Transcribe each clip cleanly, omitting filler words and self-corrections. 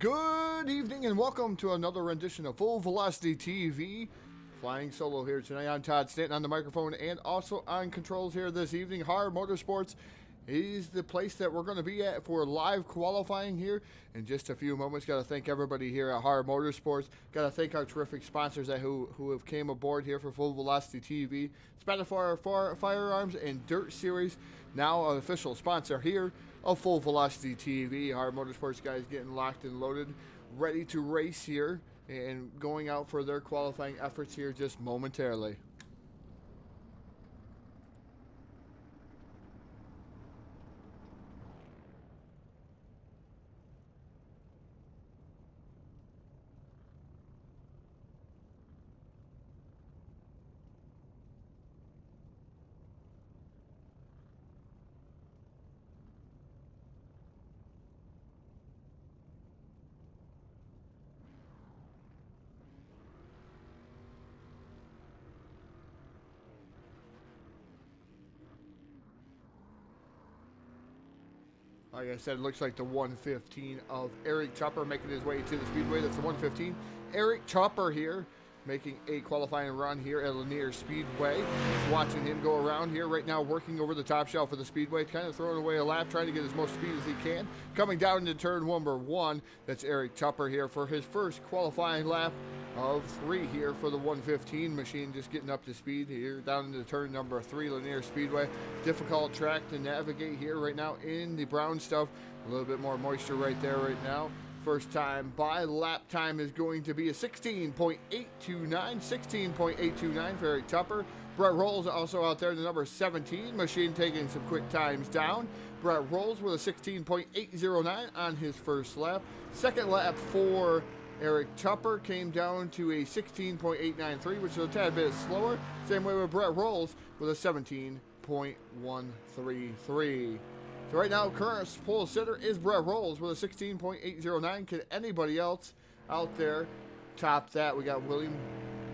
Good evening and welcome to another rendition of Full Velocity TV. Flying solo here tonight. I'm Todd Stanton on the microphone and also on controls here this evening. HAR Motorsports is the place that we're going to be at for live qualifying here in just a few moments. Got to thank everybody here at HAR Motorsports. Got to thank our terrific sponsors who have came aboard here for Full Velocity TV. Spanish Firearms and Dirt Series, now an official sponsor here of Full Velocity TV. HAR Motorsports guys getting locked and loaded, ready to race here and going out for their qualifying efforts here just momentarily. Like I said, it looks like the 115 of Eric Chopper making his way to the Speedway. That's the 115. Eric Chopper here making a qualifying run here at Lanier Speedway. Just watching him go around here right now, working over the top shelf of the Speedway, kind of throwing away a lap, trying to get as much speed as he can. Coming down into turn number 1, that's Eric Chopper here for his first qualifying lap of 3 here for the 115 machine, just getting up to speed here down into turn number 3, Lanier Speedway. Difficult track to navigate here right now in the brown stuff. A little bit more moisture right there right now. First time by lap time is going to be a 16.829. 16.829 for Eric Chopper. Brett Rolls also out there, the number 17 machine, taking some quick times down. Brett Rolls with a 16.809 on his first lap. Second lap for Eric Chopper came down to a 16.893, which is a tad bit slower. Same way with Brett Rolls with a 17.133. So right now, current pole sitter is Brett Rolls with a 16.809. Can anybody else out there top that? We got William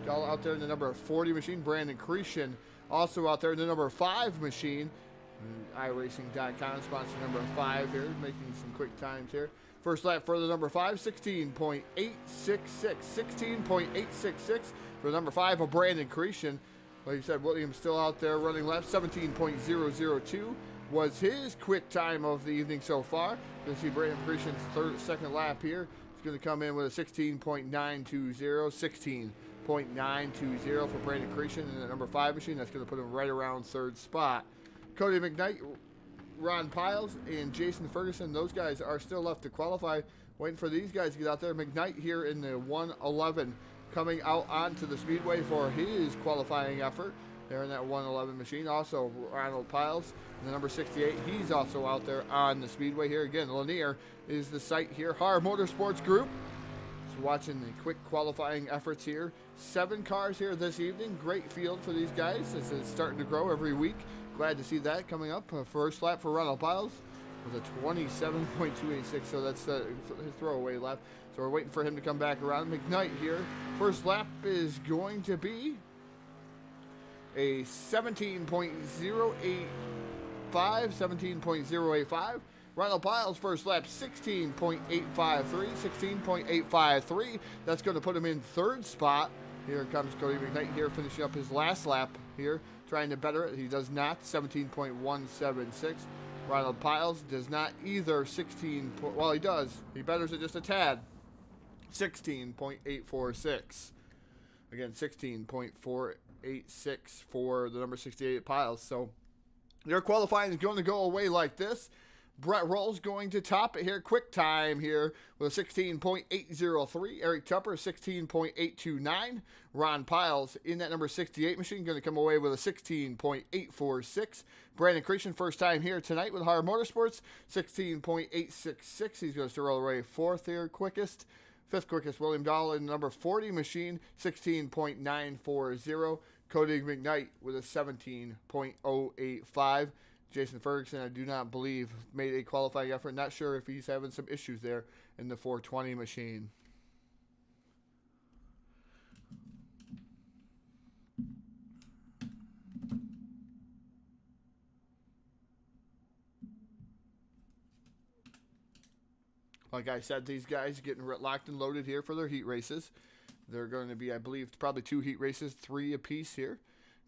Gall out there in the number 40 machine. Brandon Cretion also out there in the number 5 machine. iRacing.com, sponsor number 5 here, making some quick times here. First lap for the number 5, 16.866. 16.866 for the number 5 of Brandon Cretion. Like you said, William's still out there running laps. 17.002 was his quick time of the evening so far. You can see Brandon Cretion's second lap here. He's going to come in with a 16.920. 16.920 for Brandon Cretion in the number 5 machine. That's going to put him right around 3rd spot. Cody McKnight, Ron Piles, and Jason Ferguson, those guys are still left to qualify. Waiting for these guys to get out there. McKnight here in the 111 coming out onto the Speedway for his qualifying effort there in that 111 machine. Also, Ronald Piles, the number 68, he's also out there on the Speedway here. Again, Lanier is the site here. HAR Motorsports Group. So watching the quick qualifying efforts here. 7 cars here this evening. Great field for these guys. This is starting to grow every week. Glad to see that coming up. First lap for Ronald Piles with a 27.286, so that's his throwaway lap. So we're waiting for him to come back around. McKnight here. First lap is going to be a 17.085. 17.085. Ronald Piles first lap 16.853. 16.853. That's going to put him in 3rd spot. Here comes Cody McKnight here, finishing up his last lap here, trying to better it. He does not. 17.176. Ronald Piles does not either. Well, he does. He betters it just a tad. 16.846. Again, 16.486 for the number 68 Piles. So their qualifying is going to go away like this. Brett Rolls going to top it here. Quick time here with a 16.803. Eric Chopper, 16.829. Ron Piles in that number 68 machine going to come away with a 16.846. Brandon Cretion, first time here tonight with HAR Motorsports, 16.866. He's going to roll away 4th here, quickest. 5th quickest, William Dahl in the number 40 machine, 16.940. Cody McKnight with a 17.085. Jason Ferguson, I do not believe, made a qualifying effort. Not sure if he's having some issues there in the 420 machine. Like I said, these guys getting locked and loaded here for their heat races. They're going to be, I believe, probably 2 heat races, 3 apiece here.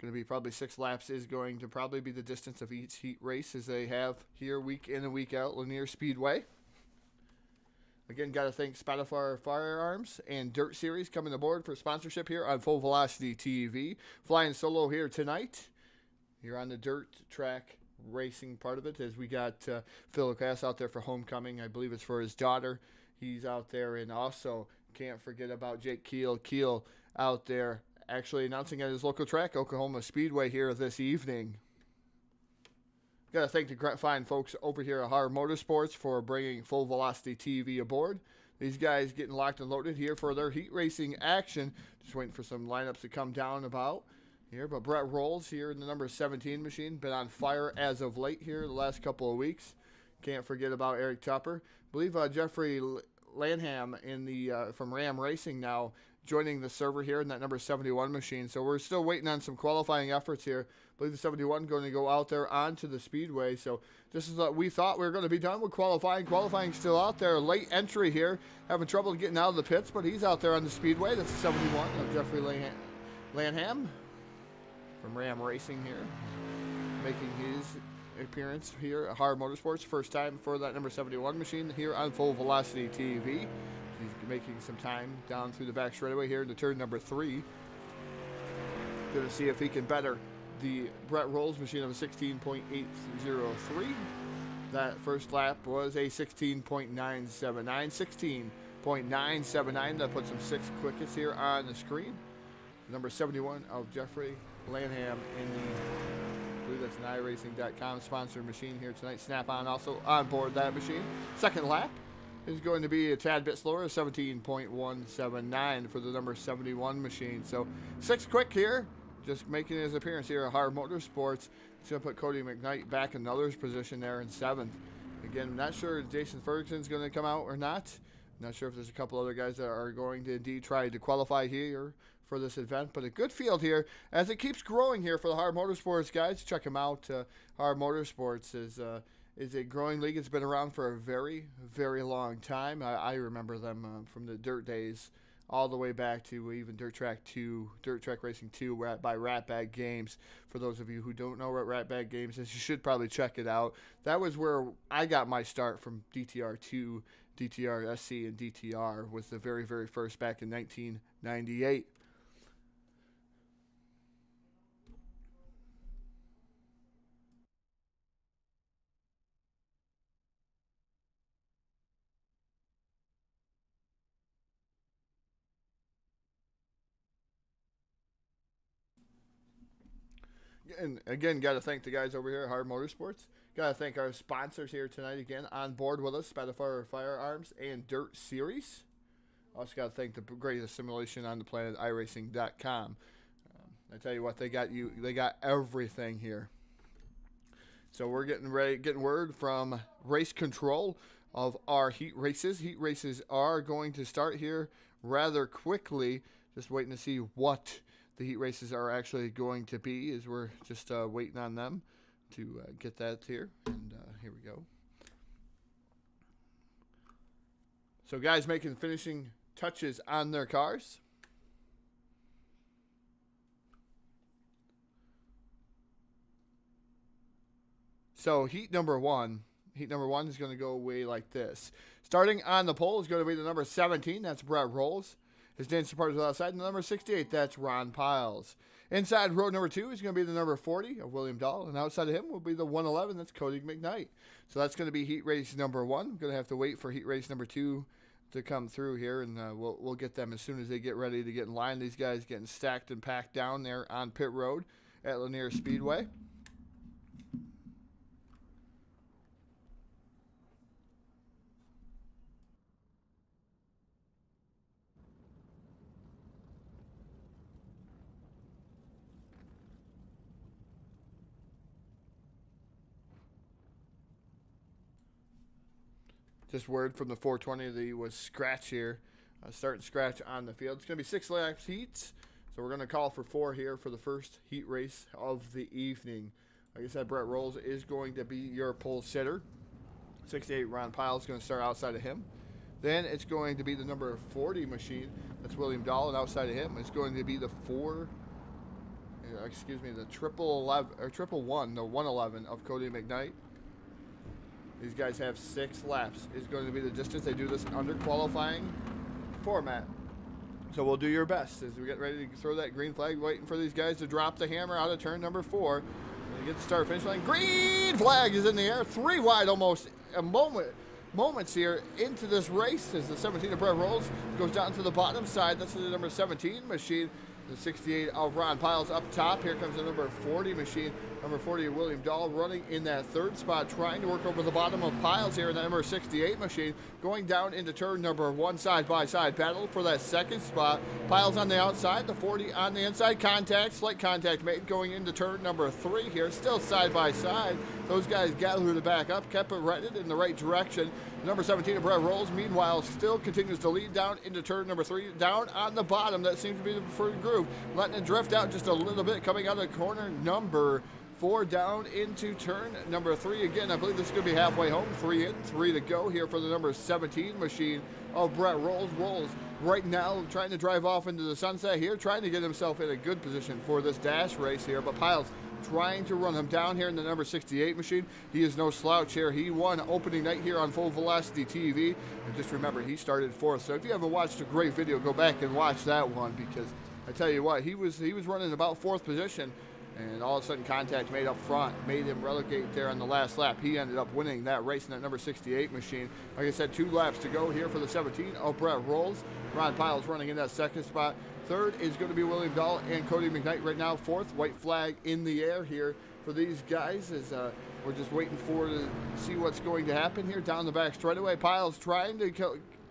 Going to be probably 6 laps is going to probably be the distance of each heat race as they have here week in and week out, Lanier Speedway. Again, got to thank Spotify Firearms and Dirt Series coming aboard for sponsorship here on Full Velocity TV. Flying solo here tonight. Here on the dirt track racing part of it, as we got Phil Cass out there for homecoming. I believe it's for his daughter. He's out there, and also can't forget about Jake Keel out there actually announcing at his local track, Oklahoma Speedway, here this evening. Got to thank the fine folks over here at HAR Motorsports for bringing Full Velocity TV aboard. These guys getting locked and loaded here for their heat racing action. Just waiting for some lineups to come down about here. But Brett Rolls here in the number 17 machine. Been on fire as of late here the last couple of weeks. Can't forget about Eric Tupper. I believe Jeffrey Lanham in the from Ram Racing now joining the server here in that number 71 machine. So we're still waiting on some qualifying efforts here. I believe the 71 going to go out there onto the Speedway. So this is what we thought we were going to be done with qualifying. Qualifying still out there. Late entry here. Having trouble getting out of the pits, but he's out there on the Speedway. That's the 71 of Jeffrey Lanham from Ram Racing here, making his appearance here at HAR Motorsports. First time for that number 71 machine here on Full Velocity TV. He's making some time down through the back straightaway here into turn number 3. Going to see if he can better the Brett Rolls machine of a 16.803. That first lap was a 16.979. 16.979. That puts him 6 quickest here on the screen. Number 71 of Jeffrey Lanham in the, I believe that's an iRacing.com sponsored machine here tonight. Snap-on also on board that machine. Second lap is going to be a tad bit slower, 17.179 for the number 71 machine. So 6 quick here, just making his appearance here at HAR Motorsports. It's going to put Cody McKnight back in another's position there in 7th. Again, not sure if Jason Ferguson's going to come out or not. Not sure if there's a couple other guys that are going to indeed try to qualify here for this event, but a good field here as it keeps growing here for the HAR Motorsports guys. Check them out. HAR Motorsports is a growing league. It's been around for a very, very long time. I remember them from the dirt days all the way back to even Dirt Track Racing 2 by Ratbag Games. For those of you who don't know what Ratbag Games is, you should probably check it out. That was where I got my start from DTR2, DTR SC, and DTR was the very, very first back in 1998. And again, got to thank the guys over here at HAR Motorsports. Got to thank our sponsors here tonight again on board with us, Spotify Firearms and Dirt Series. Also got to thank the greatest simulation on the planet, iRacing.com. I tell you what, they got everything here. So we're getting word from Race Control of our heat races. Heat races are going to start here rather quickly. Just waiting to see what the heat races are actually going to be, as we're just waiting on them to get that here. And here we go. So guys making finishing touches on their cars. So heat number one is going to go away like this. Starting on the pole is going to be the number 17. That's Brett Rolls. His dance supporters outside. And the number 68, that's Ron Piles. Inside row number 2 is going to be the number 40 of William Dahl. And outside of him will be the 111, that's Cody McKnight. So that's going to be heat race number 1. We're going to have to wait for heat race number 2 to come through here. And we'll get them as soon as they get ready to get in line. These guys getting stacked and packed down there on pit road at Lanier Speedway. Just word from the 420 that he was scratch here. Starting scratch on the field. It's going to be 6 laps heats. So we're going to call for 4 here for the first heat race of the evening. Like I said, Brett Rolls is going to be your pole sitter. 68 Ron Piles is going to start outside of him. Then it's going to be the number 40 machine. That's William Dahl, and outside of him, it's going to be the triple 1, the 111 of Cody McKnight. These guys have 6 laps. Is going to be the distance. They do this under qualifying format. So we'll do your best as we get ready to throw that green flag, waiting for these guys to drop the hammer out of turn number 4. They get the start finish line. Green flag is in the air. 3 wide almost moments here into this race as the 17 of Brett Rolls goes down to the bottom side. That's the number 17 machine. The 68 of Ron Piles up top. Here comes the number 40 machine. Number 40 of William Dahl running in that 3rd spot, trying to work over the bottom of Piles here in the number 68 machine. Going down into turn number 1, side-by-side battle for that 2nd spot. Piles on the outside, the 40 on the inside. Slight contact made going into turn number 3 here. Still side-by-side. Those guys gathered to back up, kept it headed in the right direction. Number 17 of Brett Rolls, meanwhile, still continues to lead down into turn number 3. Down on the bottom, that seems to be the preferred groove. Letting it drift out just a little bit, coming out of the corner number 4 down into turn number 3. Again, I believe this is going to be halfway home. 3 in, 3 to go here for the number 17 machine of Brett Rolls. Rolls right now trying to drive off into the sunset here, trying to get himself in a good position for this dash race here. But Piles trying to run him down here in the number 68 machine. He is no slouch here. He won opening night here on Full Velocity TV. And just remember, he started 4th. So if you haven't watched a great video, go back and watch that one, because I tell you what, he was running about 4th position, and all of a sudden contact made up front, made him relegate there on the last lap. He ended up winning that race in that number 68 machine. Like I said, 2 laps to go here for the 17 of Brett Rolls. Ron Piles running in that 2nd spot. 3rd is going to be William Dahl and Cody McKnight right now. 4th, white flag in the air here for these guys as we're just waiting to see what's going to happen here down the back straightaway. Piles trying to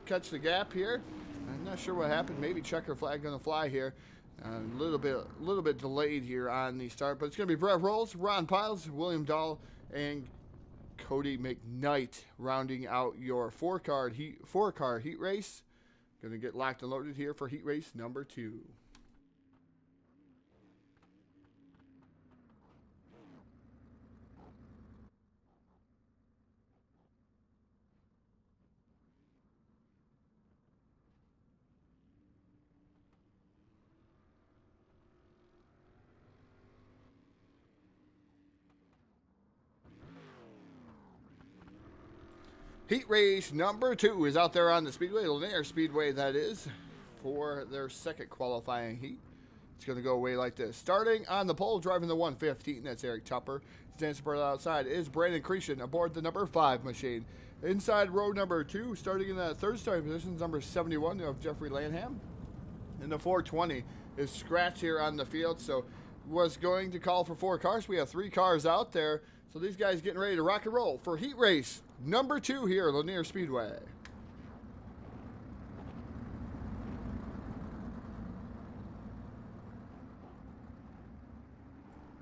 catch the gap here. I'm not sure what happened. Maybe checker flag going to fly here. A little bit delayed here on the start, but it's going to be Brett Rolls, Ron Piles, William Dahl, and Cody McKnight rounding out your 4-car heat race. Going to get locked and loaded here for heat race number 2. Heat race number 2 is out there on the Speedway, Lanier Speedway that is, for their 2nd qualifying heat. It's going to go away like this. Starting on the pole, driving the 115, that's Eric Tupper. Standing support outside is Brandon Cretion aboard the number 5 machine. Inside row number 2, starting in that 3rd starting position, number 71 of Jeffrey Lanham. And the 420 is scratch here on the field, so was going to call for 4 cars. We have 3 cars out there. So these guys getting ready to rock and roll for heat race number 2 here at Lanier Speedway.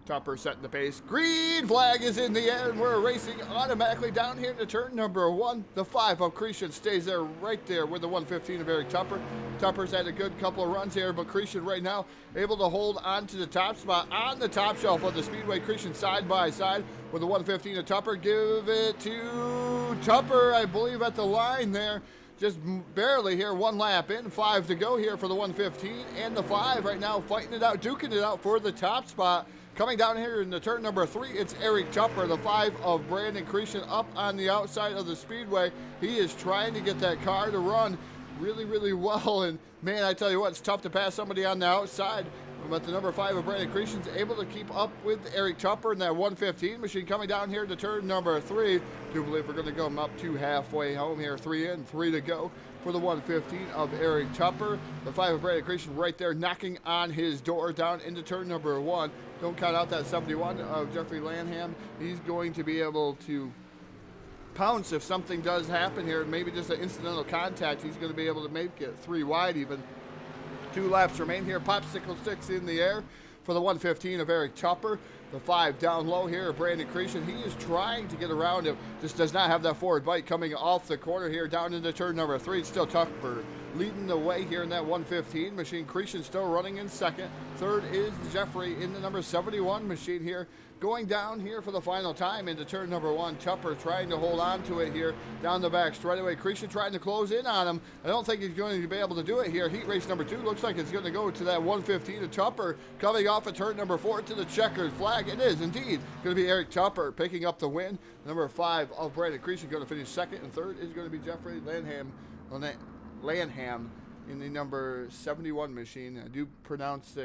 Tupper setting the pace. Green flag is in the air, and we're racing automatically down here to turn number 1. The 5 of Cretion stays there right there with the 115 of Eric Tupper. Tupper's had a good couple of runs here, but Cretion right now able to hold on to the top spot on the top shelf of the Speedway. Cretion side by side with the 115 of Tupper. Give it to Tupper, I believe, at the line there. Just barely here, 1 lap in, 5 to go here for the 115, and the 5 right now fighting it out, duking it out for the top spot. Coming down here in the turn number 3, it's Eric Tupper, the 5 of Brandon Cretion, up on the outside of the Speedway. He is trying to get that car to run really, really well, and man, I tell you what, it's tough to pass somebody on the outside. But the number 5 of Brandon Cretion's able to keep up with Eric Tupper in that 115 machine. Coming down here to turn number 3. Do believe we're going to go up to halfway home here. 3 in, 3 to go for the 115 of Eric Tupper. The 5 of Brandon Cretion right there knocking on his door down into turn number 1. Don't count out that 71 of Jeffrey Lanham. He's going to be able to pounce if something does happen here. Maybe just an incidental contact. He's going to be able to make it 3 wide even. 2 laps remain here. Popsicle sticks in the air for the 115 of Eric Tupper. The 5 down low here, Brandon Cretion. He is trying to get around him. Just does not have that forward bite coming off the corner here down into turn number 3. It's still Tupper leading the way here in that 115 machine. Cretion still running in second. Third is Jeffrey in the number 71 machine here. Going down here for the final time into turn number 1. Tupper trying to hold on to it here down the back straightaway. Cretion trying to close in on him. I don't think he's going to be able to do it here. Heat race number 2 looks like it's going to go to that 115 of Tupper coming off of turn number 4 to the checkered flag. It is indeed going to be Eric Tupper picking up the win. Number 5 of Brandon Cretion going to finish second, and third is going to be Jeffrey Lanham in the number 71 machine. I do pronounce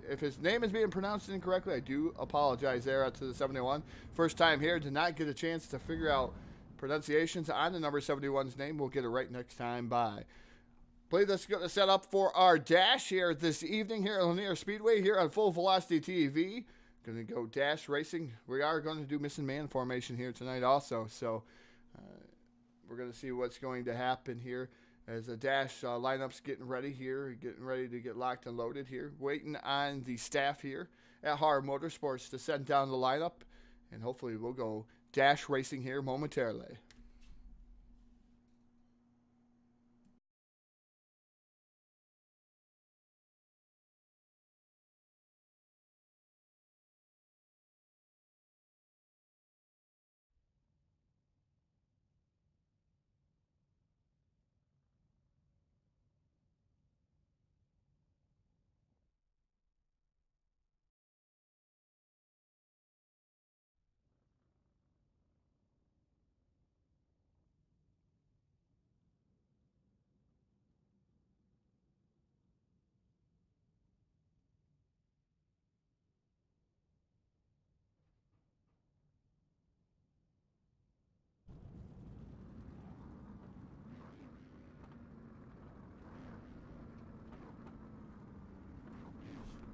if his name is being pronounced incorrectly, I do apologize there to the 71. First time here, did not get a chance to figure out pronunciations on the number 71's name. We'll get it right next time by. Believe this is going to set up for our dash here this evening here at Lanier Speedway here on Full Velocity TV. Going to go dash racing. We are going to do missing man formation here tonight also. So we're going to see what's going to happen here as the dash lineup's getting ready here, getting ready to get locked and loaded here. Waiting on the staff here at HAR Motorsports to send down the lineup. And hopefully we'll go dash racing here momentarily.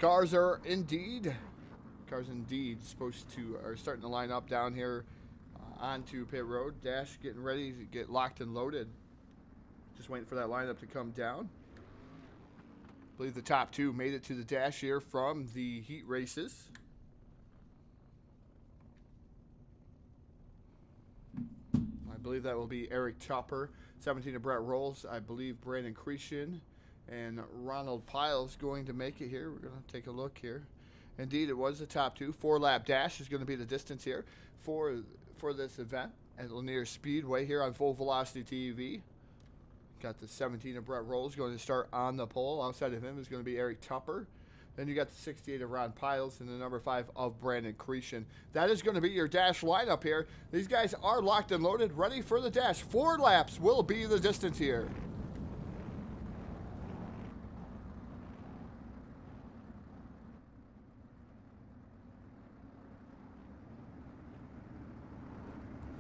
Cars indeed are starting to line up down here onto pit road. Dash getting ready to get locked and loaded. Just waiting for that lineup to come down. I believe the top 2 made it to the dash here from the heat races. I believe that will be Eric Tupper, 17 of Brett Rolls. I believe Brandon Cretion and Ronald Piles going to make it here. We're going to take a look here. Indeed, it was the top 2. 4-lap dash is going to be the distance here for this event at Lanier Speedway here on Full Velocity TV. Got the 17 of Brett Rolls going to start on the pole. Outside of him is going to be Eric Tupper. Then you got the 68 of Ron Piles and the number 5 of Brandon Cretion. That is going to be your dash lineup here. These guys are locked and loaded, ready for the dash. 4 laps will be the distance here.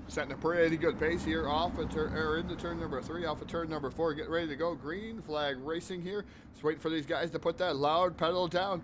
Setting a pretty good pace here off of into turn number 3, off of turn number 4. Getting ready to go. Green flag racing here. Just waiting for these guys to put that loud pedal down.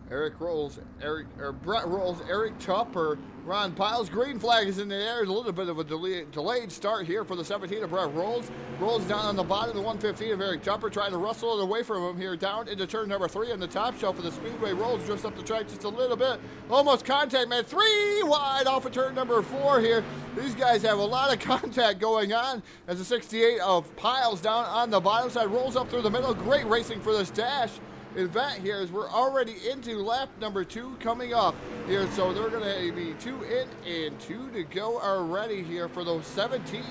Brett Rolls, Eric Tupper, Ron Piles. Green flag is in the air. A little bit of a delayed start here for the 17 of Brett Rolls. Rolls down on the bottom. The 115 of Eric Tupper trying to rustle it away from him here down into turn number 3 on the top shelf of the Speedway. Rolls just up the track just a little bit. Almost contact, man. 3 wide off of turn number 4 here. These guys have a lot of contact going on as the 68 of Piles down on the bottom side rolls up through the middle. Great racing for this dash event here as we're already into lap number 2 coming up here. So they're going to be 2 in and 2 to go already here for those 17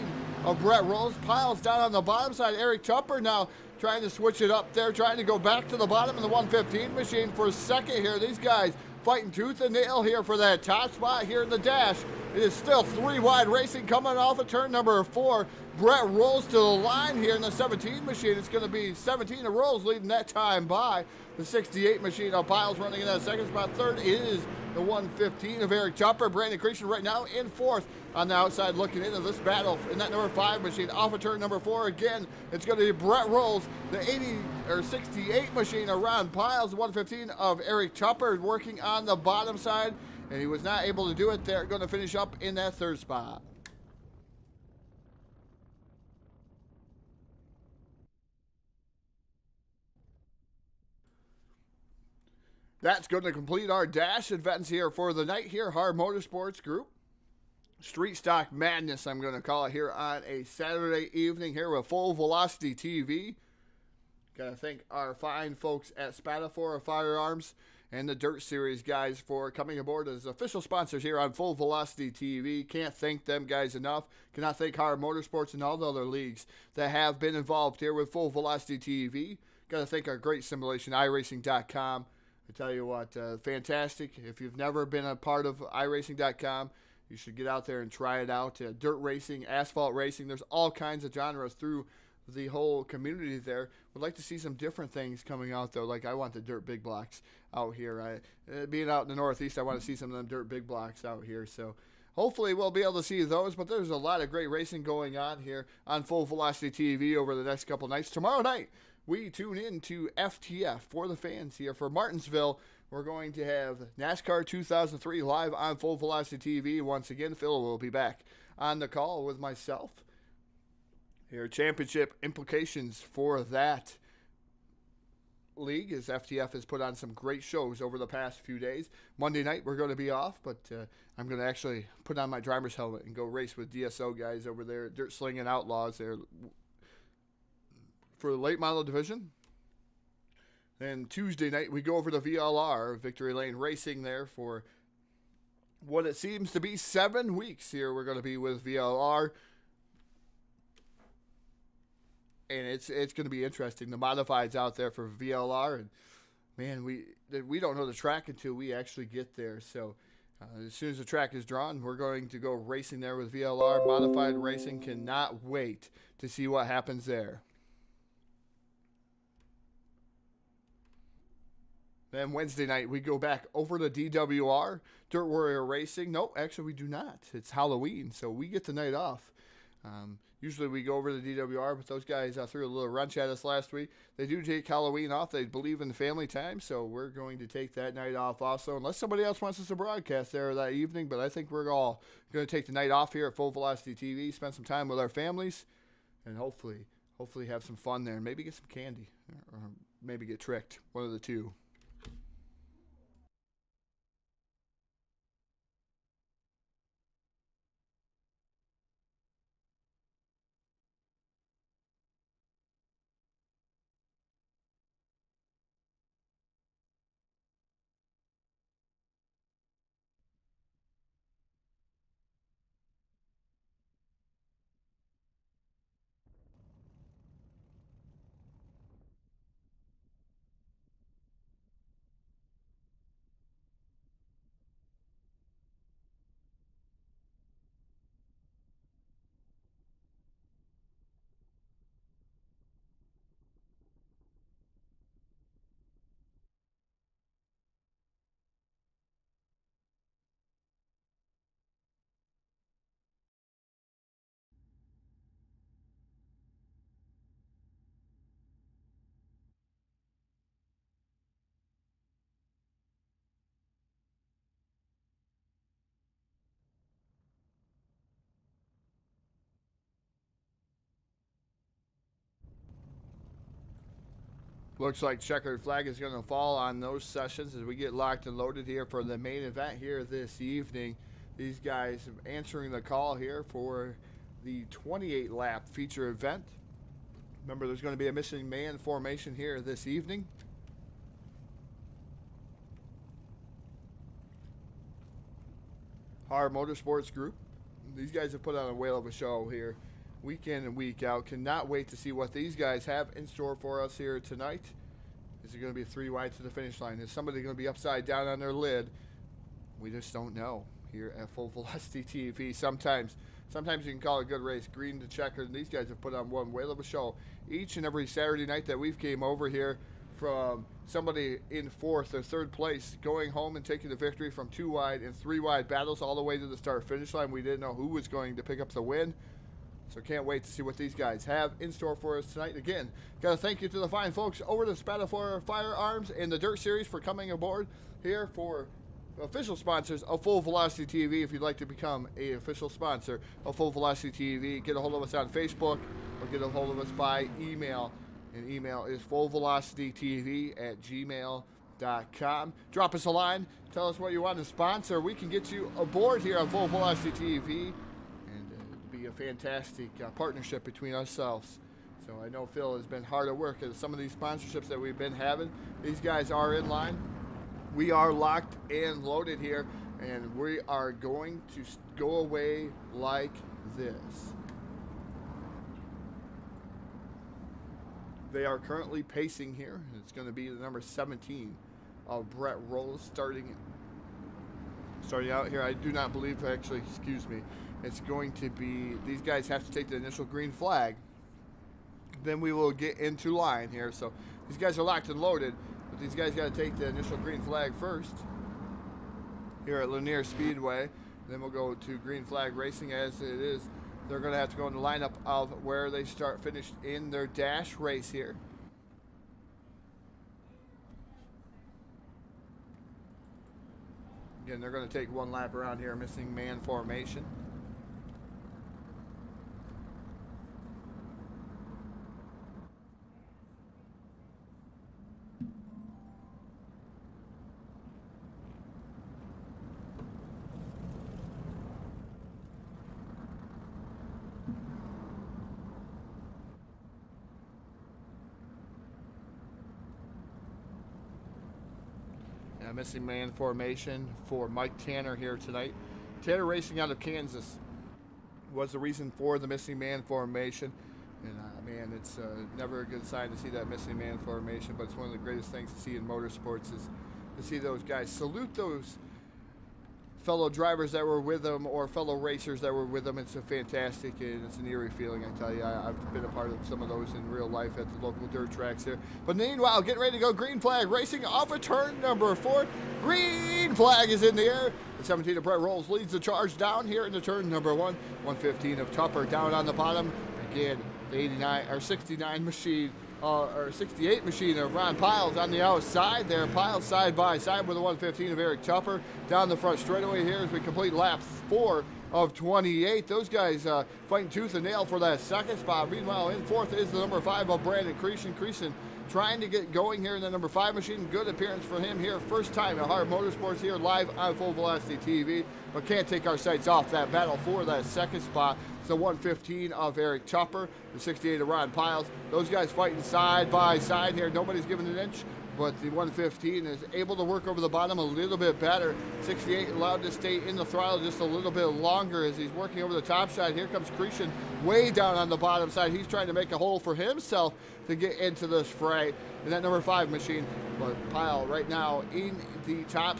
of Brett Rolls. Piles down on the bottom side. Eric Tupper now trying to switch it up there, trying to go back to the bottom of the 115 machine for a second here. These guys fighting tooth and nail here for that top spot here in the dash. It is still 3 wide racing coming off of turn number 4. Brett rolls to the line here in the 17 machine. It's going to be 17 of Rolls leading that time by the 68 machine of Piles running in that second spot. Third is the 115 of Eric Tupper. Brandon Cretion right now in 4th on the outside looking into this battle in that number 5 machine off of turn number 4 again. It's going to be Brett Rolls, the 68 machine of Ron Piles, the 115 of Eric Tupper working on the bottom side, and he was not able to do it there. Going to finish up in that 3rd spot. That's going to complete our dash events here for the night here, HAR Motorsports Group. Street Stock Madness, I'm going to call it, here on a Saturday evening here with Full Velocity TV. Got to thank our fine folks at Spatafor Firearms and the Dirt Series guys for coming aboard as official sponsors here on Full Velocity TV. Can't thank them guys enough. Cannot thank HAR Motorsports and all the other leagues that have been involved here with Full Velocity TV. Got to thank our great simulation, iRacing.com. I tell you what, fantastic. If you've never been a part of iRacing.com, you should get out there and try it out. Dirt racing, asphalt racing, there's all kinds of genres through the whole community there. Would like to see some different things coming out, though. Like, I want the dirt big blocks out here. Being out in the Northeast, I want to see some of them dirt big blocks out here. So hopefully we'll be able to see those. But there's a lot of great racing going on here on Full Velocity TV over the next couple nights. Tomorrow night, we tune in to FTF for the fans here for Martinsville. We're going to have NASCAR 2003 live on Full Velocity TV. Once again, Phil will be back on the call with myself. Here, championship implications for that league as FTF has put on some great shows over the past few days. Monday night, we're going to be off, but I'm going to actually put on my driver's helmet and go race with DSO guys over there, Dirt Slinging Outlaws there for the late model division. Then Tuesday night, we go over to VLR, Victory Lane Racing there for what it seems to be 7 weeks here. We're going to be with VLR. And it's going to be interesting. The modifieds out there for VLR. And, man, we don't know the track until we actually get there. So as soon as the track is drawn, we're going to go racing there with VLR. Modified racing, cannot wait to see what happens there. Then Wednesday night, we go back over to DWR, Dirt Warrior Racing. No, actually, we do not. It's Halloween, so we get the night off. Usually we go over to DWR, but those guys threw a little wrench at us last week. They do take Halloween off. They believe in family time, so we're going to take that night off also, unless somebody else wants us to broadcast there that evening. But I think we're all going to take the night off here at Full Velocity TV, spend some time with our families, and hopefully have some fun there, and maybe get some candy, or maybe get tricked, one of the two. Looks like checkered flag is going to fall on those sessions as we get locked and loaded here for the main event here this evening. These guys answering the call here for the 28-lap feature event. Remember, there's going to be a missing man formation here this evening. HAR Motorsports Group. These guys have put on a whale of a show here, week in and week out. Cannot wait to see what these guys have in store for us here tonight. Is it going to be 3 wide to the finish line? Is somebody going to be upside down on their lid? We just don't know here at Full Velocity TV. Sometimes you can call it a good race, green to checkered, and these guys have put on one whale of a show each and every Saturday night that we've came over here, from somebody in 4th or 3rd place going home and taking the victory from 2 wide and 3 wide battles all the way to the start finish line. We didn't know who was going to pick up the win. So can't wait to see what these guys have in store for us tonight. Again, got to thank you to the fine folks over to Spatafor Firearms and the Dirt Series for coming aboard here for official sponsors of Full Velocity TV. If you'd like to become a official sponsor of Full Velocity TV, get a hold of us on Facebook or get a hold of us by email. And email is fullvelocitytv@gmail.com. motorsports.com. Drop us a line. Tell us what you want to sponsor. We can get you aboard here on Full Velocity TV. And it'll be a fantastic partnership between ourselves. So I know Phil has been hard at work at some of these sponsorships that we've been having. These guys are in line. We are locked and loaded here. And we are going to go away like this. They are currently pacing here. It's going to be the number 17 of Brett Rolls starting out here. I do not believe, actually, excuse me, it's going to be, these guys have to take the initial green flag. Then we will get into line here. So these guys are locked and loaded, but these guys got to take the initial green flag first here at Lanier Speedway. Then we'll go to green flag racing as it is. They're going to have to go in the lineup of where they finished in their dash race here. Again, they're going to take one lap around here, missing man formation. Missing man formation for Mike Tanner here tonight. Tanner racing out of Kansas was the reason for the missing man formation. And man, it's never a good sign to see that missing man formation, but it's one of the greatest things to see in motorsports is to see those guys salute those fellow drivers that were with them or fellow racers that were with them. It's a fantastic and it's an eerie feeling, I tell you. I've been a part of some of those in real life at the local dirt tracks here. But meanwhile, getting ready to go green flag racing off of turn number 4. Green flag is in the air. The 17 of Brett Rolls leads the charge down here into turn number 1. 115 of Tupper down on the bottom. Again, the 89 or 69 machine. Or 68 machine of Ron Piles on the outside there. Piles side by side with the 115 of Eric Tupper down the front straightaway here as we complete lap 4 of 28. Those guys fighting tooth and nail for that second spot. Meanwhile, in fourth is the number 5 of Brandon Creason. Creason trying to get going here in the number 5 machine. Good appearance for him here. First time at HAR Motorsports here live on Full Velocity TV. But can't take our sights off that battle for that second spot. It's the 115 of Eric Tupper, the 68 of Ron Piles. Those guys fighting side by side here. Nobody's giving an inch, but the 115 is able to work over the bottom a little bit better. 68 allowed to stay in the throttle just a little bit longer as he's working over the top side. Here comes Creason way down on the bottom side. He's trying to make a hole for himself to get into this fray in that number 5 machine. But Pile right now in the top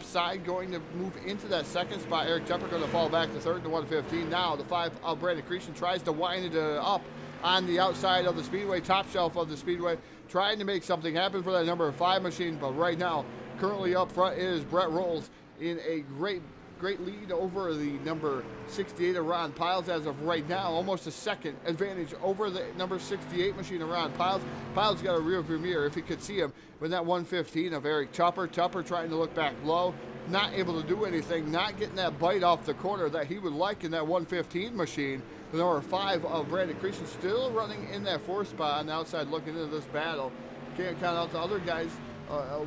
side, going to move into that second spot. Eric Tupper going to fall back to third to 115. Now the 5 of Brandon Creason tries to wind it up on the outside of the Speedway, top shelf of the Speedway, trying to make something happen for that number 5 machine. But right now, currently up front is Brett Rolls in a great lead over the number 68 of Ron Piles as of right now. Almost a second advantage over the number 68 machine of Ron Piles. Piles got a rear view mirror if you could see him with that 115 of Eric Tupper. Tupper trying to look back low, not able to do anything, not getting that bite off the corner that he would like in that 115 machine. The number 5 of Brandon Creason still running in that 4th spot on the outside looking into this battle. Can't count out the other guys.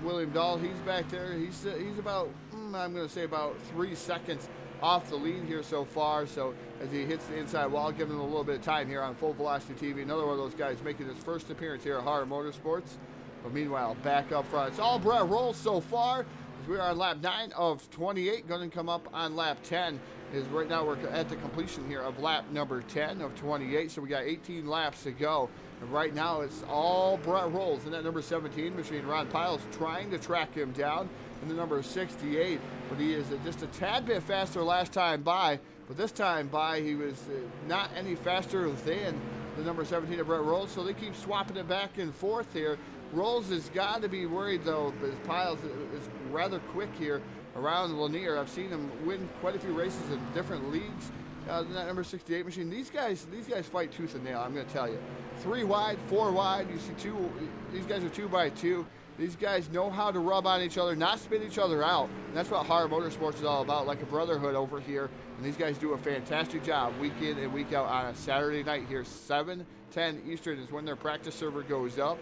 William Dahl, he's back there. He's about, I'm going to say about 3 seconds off the lead here so far. So as he hits the inside wall, giving him a little bit of time here on Full Velocity TV. Another one of those guys making his first appearance here at HAR Motorsports. But meanwhile, back up front, it's all Brett Rolls so far. As we are on lap 9 of 28, going to come up on lap 10. Is right now we're at the completion here of lap number 10 of 28. So we got 18 laps to go. And right now it's all Brett Rolls in that number 17 machine. Ron Piles trying to track him down in the number 68, but he is just a tad bit faster last time by. But this time by, he was not any faster than the number 17 of Brett Rolls. So they keep swapping it back and forth here. Rolls has got to be worried though, because Piles is rather quick here around Lanier. I've seen him win quite a few races in different leagues. In that number 68 machine, these guys fight tooth and nail. I'm going to tell you, 3 wide, 4 wide. You see 2. These guys are 2 by 2. These guys know how to rub on each other, not spin each other out. And that's what HAR Motorsports is all about, like a brotherhood over here. And these guys do a fantastic job week in and week out on a Saturday night here. 7:10 Eastern is when their practice server goes up.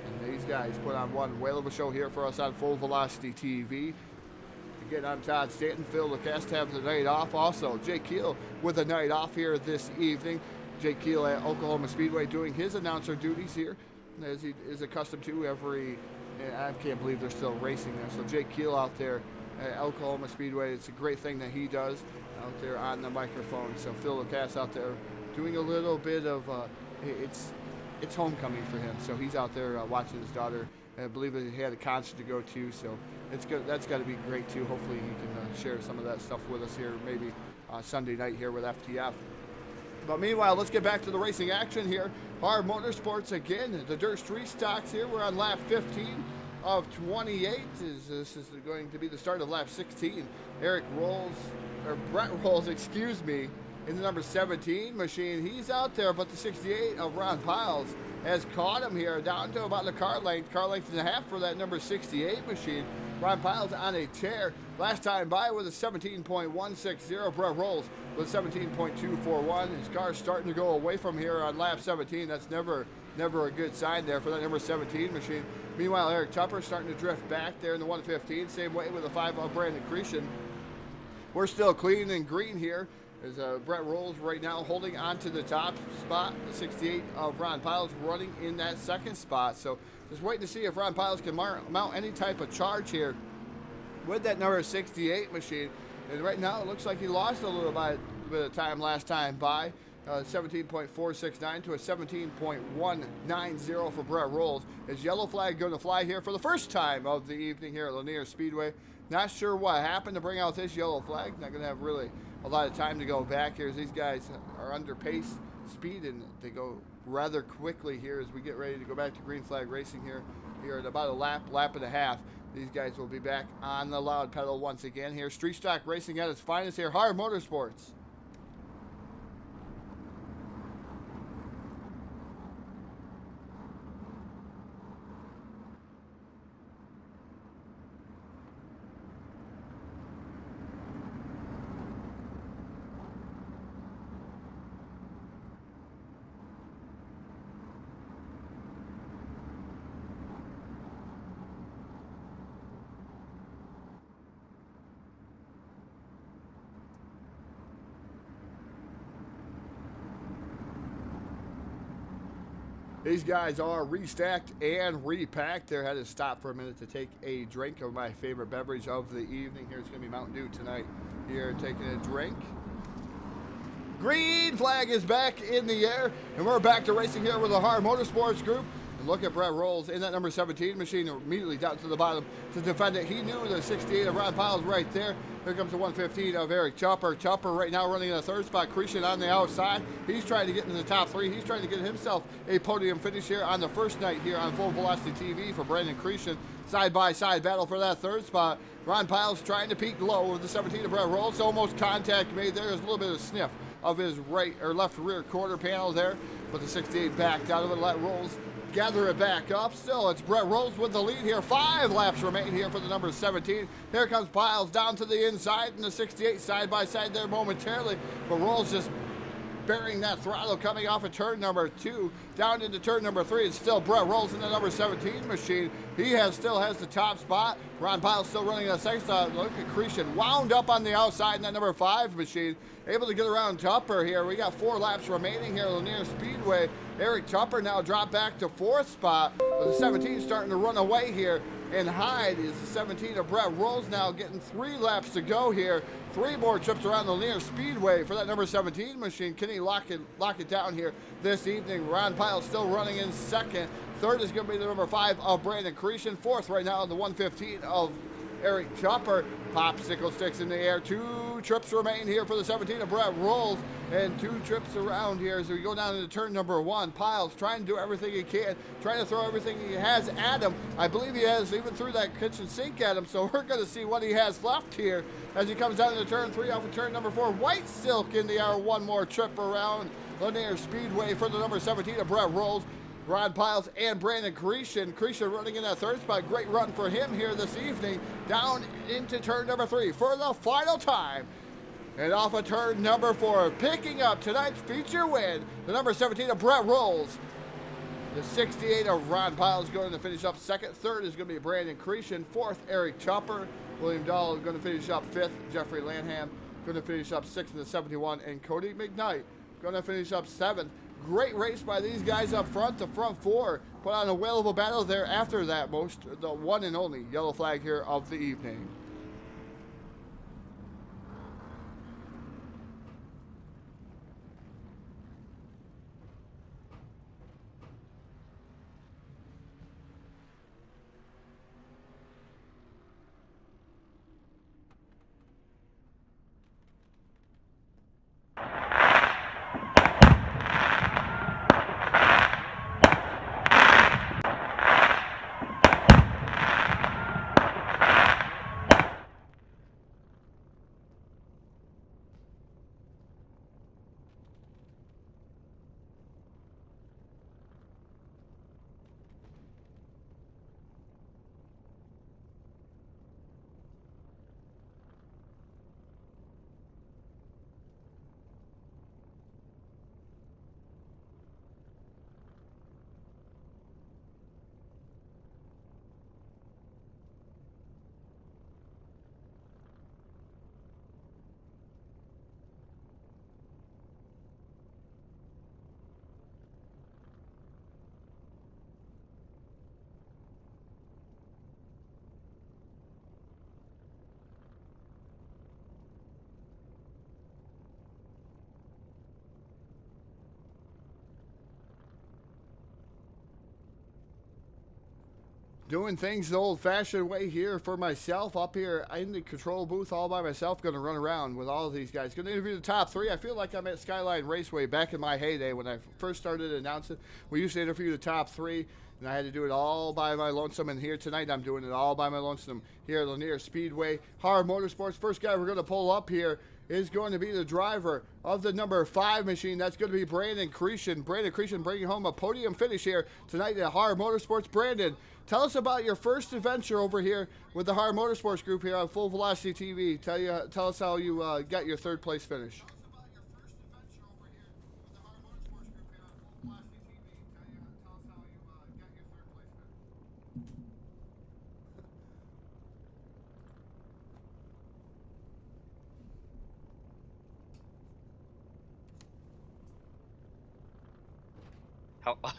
And these guys put on one whale of a show here for us on Full Velocity TV. Again, I'm Todd Stanton. Phil LeCast having the night off. Also, Jake Keel with a night off here this evening. Jake Keel at Oklahoma Speedway doing his announcer duties here, as he is accustomed to every. I can't believe they're still racing there. So Jake Keel out there at Oklahoma Speedway. It's a great thing that he does out there on the microphone. So Phil LeCast out there doing a little bit of. It's homecoming for him. So he's out there watching his daughter. I believe he had a concert to go to. So it's good. That's got to be great too. Hopefully he can share some of that stuff with us here, maybe Sunday night here with FTF. But meanwhile, let's get back to the racing action here. HAR Motorsports again, the Dirt Street Stocks here. We're on lap 15 of 28. This is going to be the start of lap 16. Brett Rolls, excuse me, in the number 17 machine. He's out there, but the 68 of Ron Piles has caught him here down to about the car length and a half for that number 68 machine. Ron Piles on a tear. Last time by with a 17.160. Brett Rolls with 17.241. His car's starting to go away from here on lap 17. That's never a good sign there for that number 17 machine. Meanwhile, Eric Tupper starting to drift back there in the 115. Same way with the 5 of Brandon Cretion. We're still clean and green here. As Brett Rolls right now holding on to the top spot. The 68 of Ron Piles running in that second spot. So just waiting to see if Ron Piles can mount any type of charge here with that number 68 machine. And right now it looks like he lost a little bit of time last time by. 17.469 to a 17.190 for Brett Rolls. Is yellow flag going to fly here for the first time of the evening here at Lanier Speedway? Not sure what happened to bring out this yellow flag. Not going to have really a lot of time to go back here as these guys are under pace speed and they go rather quickly here as we get ready to go back to green flag racing here at about a lap and a half. These guys will be back on the loud pedal once again here. Street stock racing at its finest here. HAR Motorsports. These guys are restacked and repacked. They had to stop for a minute to take a drink of my favorite beverage of the evening. Here it's going to be Mountain Dew tonight. Here taking a drink. Green flag is back in the air, and we're back to racing here with the HAR Motorsports group. And look at Brett Rolls in that number 17 machine immediately down to the bottom to defend it. He knew the 68 of Ron Piles right there. Here comes the 115 of Eric Tupper. Tupper right now running in the third spot. Cretion on the outside. He's trying to get into the top 3. He's trying to get himself a podium finish here on the first night here on Full Velocity TV for Brandon Cretion. Side-by-side battle for that third spot. Ron Piles trying to peak low with the 17 of Brett Rolls. Almost contact made there. There's a little bit of sniff of his right or left rear quarter panel there. But the 68 backed out of it. Let Rolls gather it back up. Still, it's Brett Rolls with the lead here. 5 laps remain here for the number 17. Here comes Piles down to the inside, and the 68 side by side there momentarily. But Rolls just burying that throttle coming off of turn number 2 down into turn number 3. It's still Brett Rolls in the number 17 machine. He still has the top spot. Ron Piles still running that second spot. Look at Cretion wound up on the outside in that number 5 machine. Able to get around Tupper here. We got 4 laps remaining here at Lanier Speedway. Eric Tupper now dropped back to 4th spot. But the 17 starting to run away here. And Hyde is the 17 of Brett Rolls now getting 3 laps to go here. 3 more trips around the Lanier Speedway for that number 17 machine. Can he lock it down here this evening? Ron Piles still running in second. Third is going to be the number 5 of Brandon Cretion. 4th right now, the 115 of Eric Tupper. Popsicle sticks in the air. 2 trips remain here for the 17 of Brett Rolls. And 2 trips around here as we go down into turn number 1. Piles trying to do everything he can. Trying to throw everything he has at him. I believe he has even threw that kitchen sink at him. So we're going to see what he has left here as he comes down into turn 3 off of turn number 4. White Silk in the air. 1 more trip around Lanier Speedway for the number 17 of Brett Rolls. Ron Piles and Brandon Cretion. Cretion running in that third spot. Great run for him here this evening. Down into turn number 3 for the final time. And off of turn number 4, picking up tonight's feature win, the number 17 of Brett Rolls. The 68 of Ron Piles going to finish up second. Third is going to be Brandon Cretion. Fourth, Eric Chopper. William Dahl going to finish up fifth. Jeffrey Lanham going to finish up sixth in the 71. And Cody McKnight going to finish up seventh. Great race by these guys up front. The front four put on a whale of a battle there after that. The one and only yellow flag here of the evening. Doing things the old-fashioned way here for myself up here in the control booth all by myself. Going to run around with all of these guys. Going to interview the top three. I feel like I'm at Skyline Raceway back in my heyday when I first started announcing. We used to interview the top three, and I had to do it all by my lonesome. And here tonight, I'm doing it all by my lonesome here at Lanier Speedway. HAR Motorsports. First guy we're going to pull up here is going to be the driver of the number 5 machine. That's going to be Brandon Cretion. Brandon Cretion bringing home a podium finish here tonight at HAR Motorsports. Brandon, tell us about your first adventure over here with the HAR Motorsports group here on Full Velocity TV. Tell us how you got your third place finish.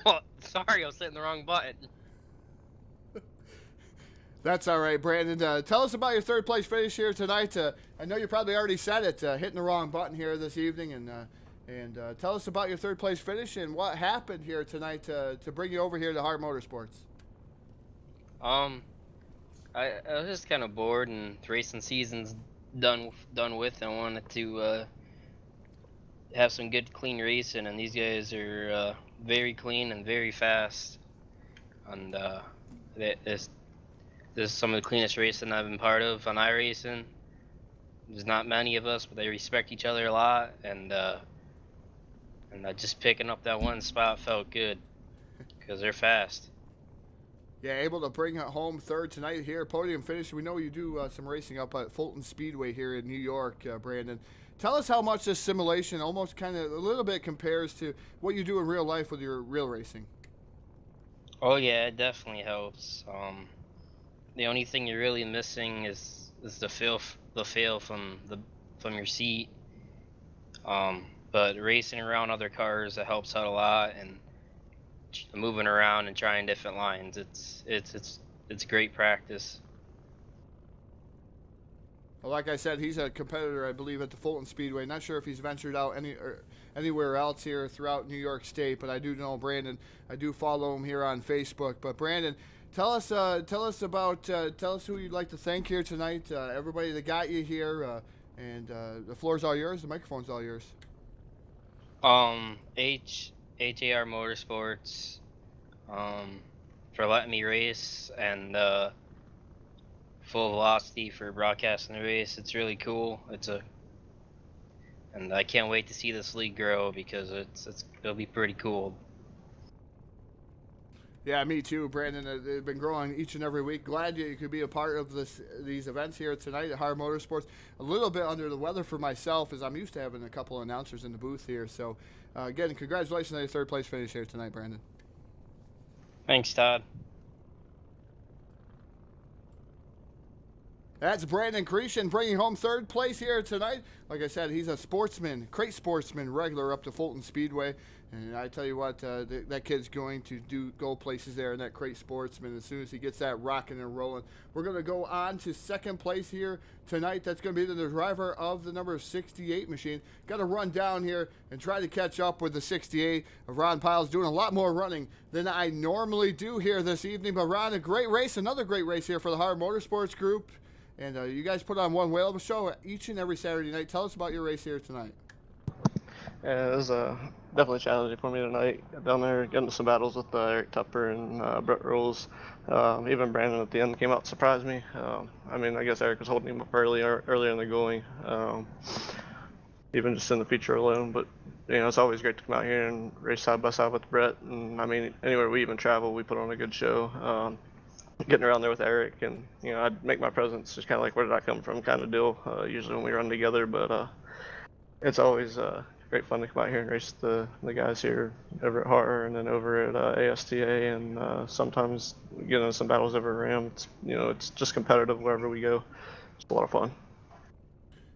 Oh, sorry, I was hitting the wrong button. That's all right, Brandon. Tell us about your third place finish here tonight. I know you probably already said it, hitting the wrong button here this evening, and tell us about your third place finish and what happened here tonight to bring you over here to HAR Motorsports. I was just kind of bored and racing season's done with. I wanted to have some good clean racing, and these guys are very clean and very fast, and this is some of the cleanest racing I've been part of on iRacing. There's not many of us, but they respect each other a lot, and just picking up that one spot felt good because they're fast. Yeah, able to bring it home third tonight here, podium finish. We know you do some racing up at Fulton Speedway here in New York, Brandon. Tell us how much this simulation almost kind of a little bit compares to what you do in real life with your real racing. Oh yeah, it definitely helps. The only thing you're really missing is the feel from your seat. But racing around other cars, it helps out a lot, and moving around and trying different lines. It's great practice. Well, like I said, he's a competitor, I believe, at the Fulton Speedway. Not sure if he's ventured out anywhere else here throughout New York State, but I do know Brandon. I do follow him here on Facebook. But Brandon, tell us who you'd like to thank here tonight. Everybody that got you here, and the floor's all yours. The microphone's all yours. HAR Motorsports, for letting me race, and Full Velocity for broadcasting the race. It's really cool. And I can't wait to see this league grow because it'll be pretty cool. Yeah, me too, Brandon. They've been growing each and every week. Glad you could be a part of these events here tonight at HAR Motorsports. A little bit under the weather for myself, as I'm used to having a couple of announcers in the booth here. So, again, congratulations on your third place finish here tonight, Brandon. Thanks, Todd. That's Brandon Cretion bringing home third place here tonight. Like I said, he's a sportsman, crate sportsman, regular up to Fulton Speedway. And I tell you what, that kid's going to go places there in that crate sportsman as soon as he gets that rocking and rolling. We're going to go on to second place here tonight. That's going to be the driver of the number 68 machine. Got to run down here and try to catch up with the 68 of Ron Piles, doing a lot more running than I normally do here this evening. But Ron, a great race, another great race here for the HAR Motorsports Group. And you guys put on one whale of a show each and every Saturday night. Tell us about your race here tonight. Yeah, it was definitely challenging for me tonight. Got down there, got into some battles with Eric Tupper and Brett Rolls. Even Brandon at the end came out and surprised me. I mean, I guess Eric was holding him up earlier in the going, even just in the feature alone. But you know, it's always great to come out here and race side by side with Brett. And I mean, anywhere we even travel, we put on a good show. Getting around there with Eric, and you know, I'd make my presence just kind of like, where did I come from kind of deal, usually when we run together. But it's always great fun to come out here and race the guys here over at HAR and then over at ASTA, and sometimes get into some battles over at RAM. It's, you know, it's just competitive wherever we go. It's a lot of fun.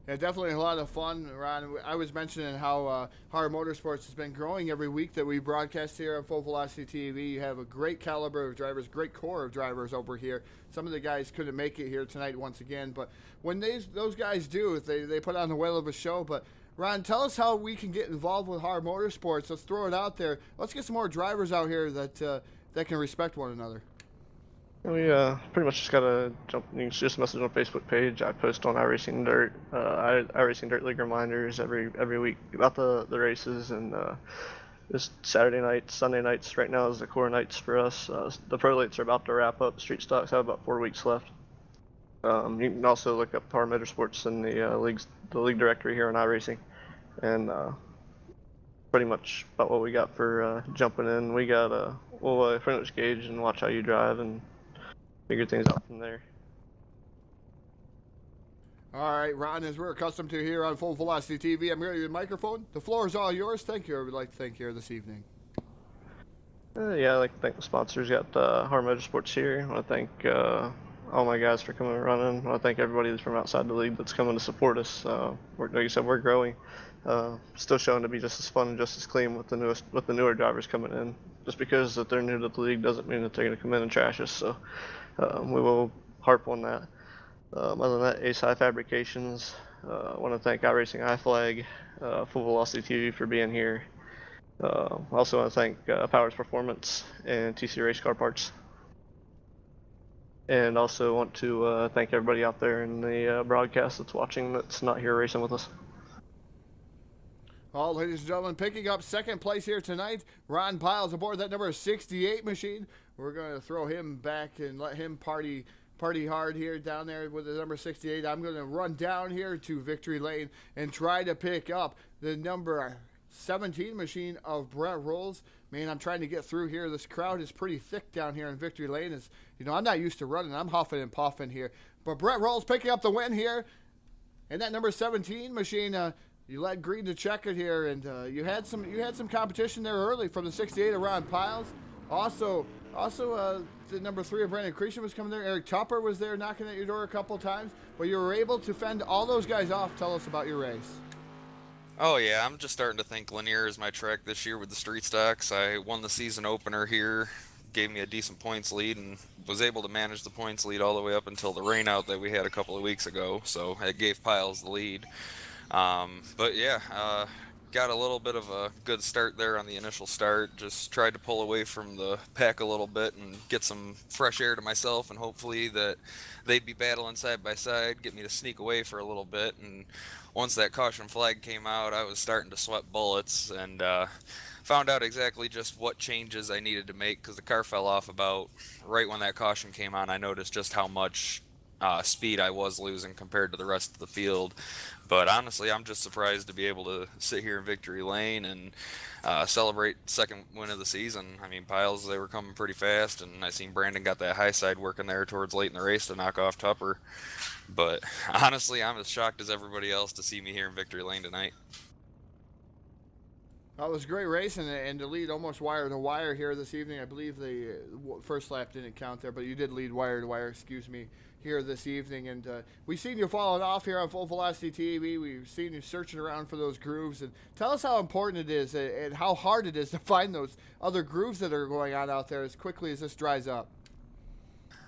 Yeah, definitely a lot of fun, Ron. I was mentioning how HAR Motorsports has been growing every week that we broadcast here on Full Velocity TV. You have a great caliber of drivers, great core of drivers over here. Some of the guys couldn't make it here tonight once again, but when those guys do, they put on the whale of a show. But Ron, tell us how we can get involved with HAR Motorsports. Let's throw it out there. Let's get some more drivers out here that can respect one another. We pretty much just gotta jump. You can just message on the Facebook page. I post on iRacing Dirt, iRacing Dirt League reminders every week about the races, and this Saturday nights, Sunday nights right now is the core nights for us. The pro lights are about to wrap up. Street stocks have about 4 weeks left. You can also look up HAR Motorsports in the league directory here on iRacing, and pretty much about what we got for jumping in. We got we'll pretty much gauge and watch how you drive and figure things out from there. All right, Ron, as we're accustomed to here on Full Velocity TV, I'm going to give you the microphone. The floor is all yours. Thank you. I would like to thank you here this evening. Yeah, I'd like to thank the sponsors. Got HAR Motorsports here. I want to thank all my guys for coming and running. I want to thank everybody that's from outside the league that's coming to support us. Like you said, we're growing. Still showing to be just as fun and just as clean with the newer drivers coming in. Just because that they're new to the league doesn't mean that they're going to come in and trash us. So we will harp on that. Other than that, Ace High Fabrications. I want to thank iRacing iFlag, Full Velocity TV for being here. I also want to thank Powers Performance and TC Race Car Parts. And also want to thank everybody out there in the broadcast that's watching that's not here racing with us. Well, ladies and gentlemen, picking up second place here tonight, Ron Piles aboard that number 68 machine. We're going to throw him back and let him party hard here down there with the number 68. I'm going to run down here to Victory Lane and try to pick up the number 17 machine of Brett Rolls. Man, I'm trying to get through here. This crowd is pretty thick down here in Victory Lane. I'm not used to running. I'm huffing and puffing here. But Brett Rolls picking up the win here. And that number 17 machine, you led green to check it here, and you had some competition there early from the 68 of Ron Piles. Also, the number 3 of Brandon Cretion was coming there. Eric Tupper was there knocking at your door a couple times, but you were able to fend all those guys off. Tell us about your race. Oh yeah, I'm just starting to think Lanier is my track this year with the street stocks. I won the season opener here, gave me a decent points lead, and was able to manage the points lead all the way up until the rain out that we had a couple of weeks ago, so it gave Piles the lead. But yeah, got a little bit of a good start there on the initial start. Just tried to pull away from the pack a little bit and get some fresh air to myself, and hopefully that they'd be battling side by side, get me to sneak away for a little bit. And once that caution flag came out, I was starting to sweat bullets, and found out exactly just what changes I needed to make, because the car fell off about right when that caution came on. I noticed just how much speed I was losing compared to the rest of the field. But honestly, I'm just surprised to be able to sit here in Victory Lane and celebrate second win of the season. I mean, Piles, they were coming pretty fast, and I seen Brandon got that high side working there towards late in the race to knock off Tupper. But honestly, I'm as shocked as everybody else to see me here in Victory Lane tonight. Well, it was great racing, and to lead almost wire to wire here this evening. I believe the first lap didn't count there, but you did lead wire to wire, excuse me, here this evening. And we've seen you falling off here on Full Velocity TV. We've seen you searching around for those grooves. And tell us how important it is and how hard it is to find those other grooves that are going on out there as quickly as this dries up.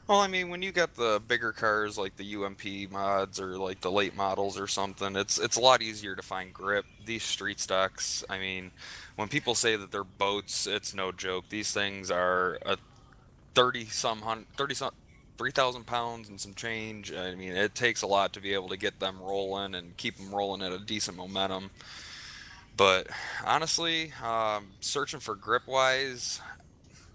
Well, I mean, when you got the bigger cars like the UMP mods or like the late models or something, it's a lot easier to find grip. These street stocks, I mean, when people say that they're boats, it's no joke. These things are a 3,000 pounds and some change. I mean, it takes a lot to be able to get them rolling and keep them rolling at a decent momentum. But honestly, searching for grip wise,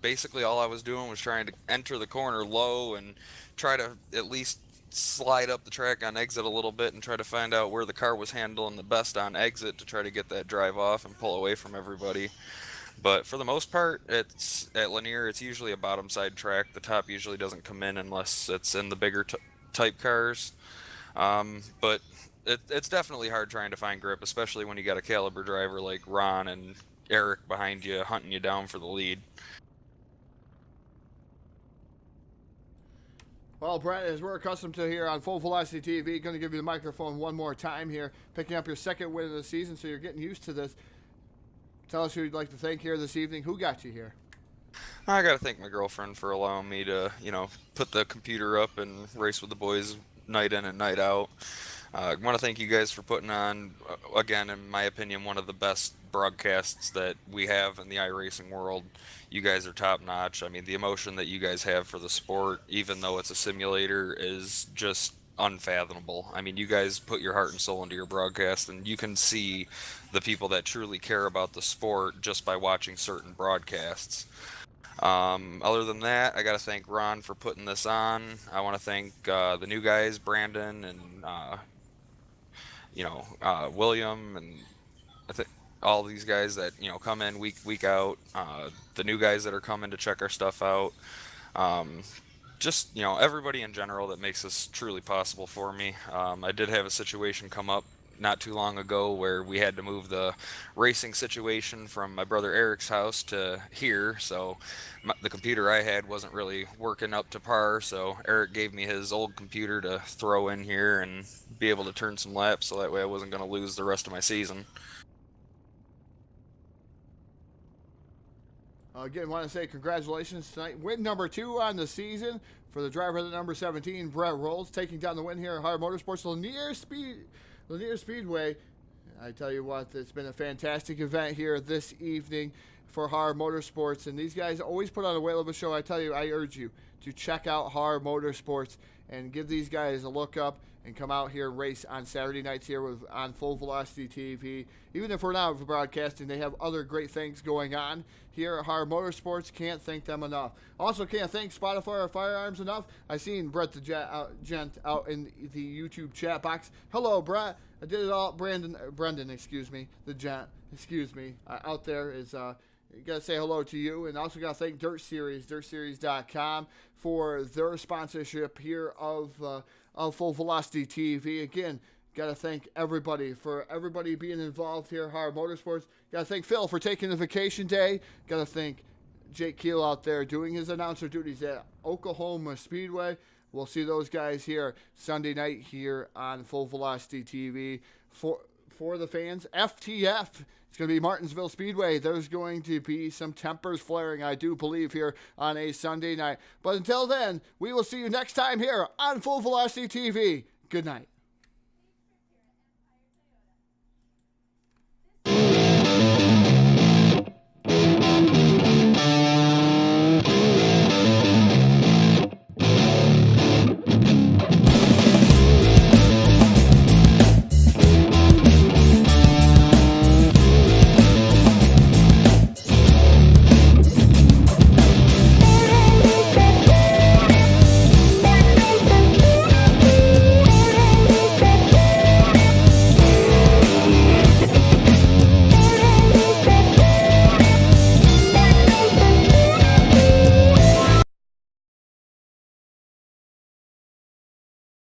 basically all I was doing was trying to enter the corner low and try to at least slide up the track on exit a little bit and try to find out where the car was handling the best on exit to try to get that drive off and pull away from everybody. But for the most part, it's at Lanier, it's usually a bottom side track. The top usually doesn't come in unless it's in the bigger type cars. But it's definitely hard trying to find grip, especially when you got a caliber driver like Ron and Eric behind you hunting you down for the lead. Well, Brett, as we're accustomed to here on Full Velocity TV, going to give you the microphone one more time here, picking up your second win of the season, so you're getting used to this. Tell us who you'd like to thank here this evening. Who got you here? I got to thank my girlfriend for allowing me to, put the computer up and race with the boys night in and night out. I want to thank you guys for putting on, again, in my opinion, one of the best broadcasts that we have in the iRacing world. You guys are top notch. I mean, the emotion that you guys have for the sport, even though it's a simulator, is just unfathomable. I mean, you guys put your heart and soul into your broadcast, and you can see the people that truly care about the sport just by watching certain broadcasts. Other than that, I got to thank Ron for putting this on. I want to thank the new guys, Brandon and William, and I think all these guys that come in week out. The new guys that are coming to check our stuff out. Just everybody in general that makes this truly possible for me. I did have a situation come up not too long ago where we had to move the racing situation from my brother Eric's house to here, so the computer I had wasn't really working up to par, so Eric gave me his old computer to throw in here and be able to turn some laps, so that way I wasn't going to lose the rest of my season. Again, want to say congratulations tonight. Win number 2 on the season for the driver of the number 17, Brett Rolls, taking down the win here at HAR Motorsports Lanier Speedway. I tell you what, it's been a fantastic event here this evening for HAR Motorsports, and these guys always put on a whale of a show. I tell you, I urge you to check out HAR Motorsports and give these guys a look up and come out here and race on Saturday nights here on Full Velocity TV. Even if we're not broadcasting, they have other great things going on here at HAR Motorsports. Can't thank them enough. Also, can't thank Spotify Firearms enough. I seen Brett the Gent out in the YouTube chat box. Hello, Brett. I did it all. Brendan, excuse me. The Gent, excuse me. Out there is... Gotta say hello to you, and also gotta thank Dirt Series, dirtseries.com, for their sponsorship here of Full Velocity TV. Again, gotta thank everybody for being involved here at HAR Motorsports. Gotta thank Phil for taking the vacation day. Gotta thank Jake Keel out there doing his announcer duties at Oklahoma Speedway. We'll see those guys here Sunday night here on Full Velocity TV. For the fans, FTF. It's going to be Martinsville Speedway. There's going to be some tempers flaring, I do believe, here on a Sunday night. But until then, we will see you next time here on Full Velocity TV. Good night.